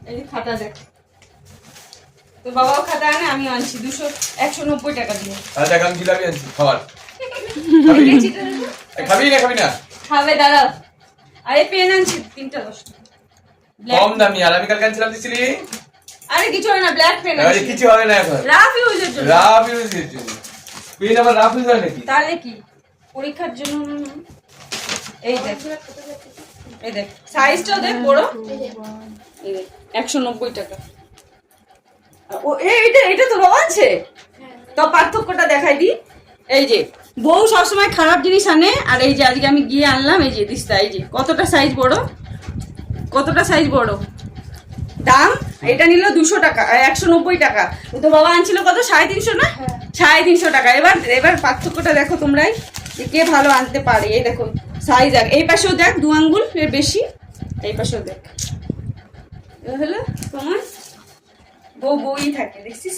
এই খাতা দেখ, তোর বাবাও খাতা আনে, আমি আনছি 190 টাকা দিয়ে। আচ্ছা আমি জিলাপি আনছি খাবার। খাবি না খাবি না? খাবে দাঁড়াও। আরে পেন আনছি 3টা 10 টাকা। কম দামি। আর আমি কালকে আনছিলাম দিছিলি? আরে কিছু হয় না, ব্ল্যাক পেন আরে আনছি। কিছু হবে না এখন। রাফ ইউজের জন্য। রাফ ইউজের জন্য। পেন আবার রাফ ইউজ হয় নাকি? তাহলে কি পরীক্ষার জন্য? এই দেখ, এই দেখ সাইজটাও দেখ বড়। এই দেখ 190 টাকা। ও এটা তো বাবা আছে। তো পার্থক্যটা দেখাই দি। এই যে বউ সবসময় খারাপ জিনিস আনে, আর এই যে আজকে আমি গিয়ে আনলাম এই যে দিস্তা, এই যে কতটা সাইজ বড়, কতটা সাইজ বড়। দাম এটা নিল 200 টাকা, 190 টাকা। তো বাবা আনছিল কত, 350 না? 350 টাকা। এবার পার্থক্যটা দেখো তোমরাই, যে কে ভালো আনতে পারে। এই দেখো সাইজ, এই পাশেও দেখ 2 আঙ্গুল এর বেশি, এই পাশেও দেখ। হলো তোমার বউই থাকে দেখছিস।